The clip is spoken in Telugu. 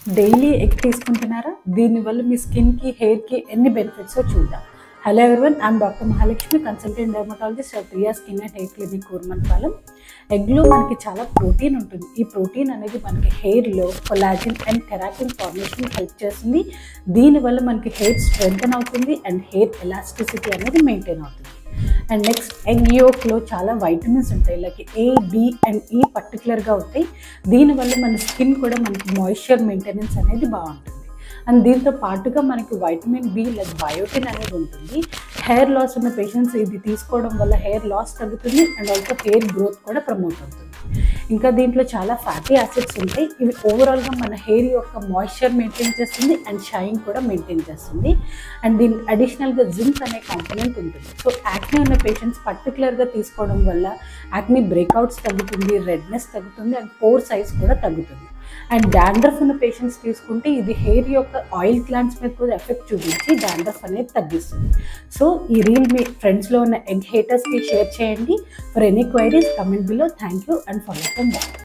డైలీ ఎగ్ తీసుకుంటున్నారా? దీనివల్ల మీ స్కిన్కి, హెయిర్కి ఎన్ని బెనిఫిట్స్ చూద్దాం. Hello everyone, I'm doctor Mahalakshmi, consultant dermatologist at Priya skin and hair clinic Kurmannapalem. ఎగ్లో మనకి చాలా ప్రోటీన్ ఉంటుంది. ఈ ప్రోటీన్ అనేది మనకి హెయిర్లో collagen and keratin formation help చేస్తుంది. దీనివల్ల మనకి హెయిర్ స్ట్రెంగ్తన్ అవుతుంది అండ్ హెయిర్ ఎలాస్టిసిటీ అనేది మెయింటైన్ అవుతుంది. అండ్ నెక్స్ట్, ఎగ్ యోక్లో చాలా వైటమిన్స్ ఉంటాయి, లైక్ ఏ, బి అండ్ ఈ పర్టికులర్గా ఉంటాయి. దీనివల్ల మన స్కిన్ కూడా మనకి మాయిశ్చర్ మెయింటెనెన్స్ అనేది బాగుంటుంది. అండ్ దీంతో పాటుగా మనకి వైటమిన్ బి లైక్ బయోటిన్ అనేది ఉంటుంది. హెయిర్ లాస్ ఉన్న పేషెంట్స్ ఇది తీసుకోవడం వల్ల హెయిర్ లాస్ తగ్గుతుంది అండ్ ఆల్సో హెయిర్ గ్రోత్ కూడా ప్రమోట్ అవుతుంది. ఇంకా దీంట్లో చాలా ఫ్యాటీ యాసిడ్స్ ఉంటాయి. ఇవి ఓవరాల్గా మన హెయిర్ యొక్క మాయిశ్చర్ మెయింటైన్ చేస్తుంది అండ్ షైన్ కూడా మెయింటైన్ చేస్తుంది. అండ్ దీని అడిషనల్గా జింక్ అనే కాంపోనెంట్ ఉంటుంది. సో యాక్నే ఉన్న పేషెంట్స్ పర్టికులర్గా తీసుకోవడం వల్ల యాక్నే బ్రేక్అవుట్స్ తగ్గుతుంది, రెడ్నెస్ తగ్గుతుంది అండ్ పోర్ సైజ్ కూడా తగ్గుతుంది. అండ్ డాండ్రఫ్ ఉన్న పేషెంట్స్ తీసుకుంటే ఇది హెయిర్ యొక్క ఆయిల్ గ్లాండ్స్ మీద కూడా ఎఫెక్ట్ చూపించి డాండ్రఫ్ అనేది తగ్గిస్తుంది. సో ఈ రీల్ మీ ఫ్రెండ్స్లో ఉన్న ఎగ్ హేటర్స్కి షేర్ చేయండి. For any queries comment below. Thank you and follow from back.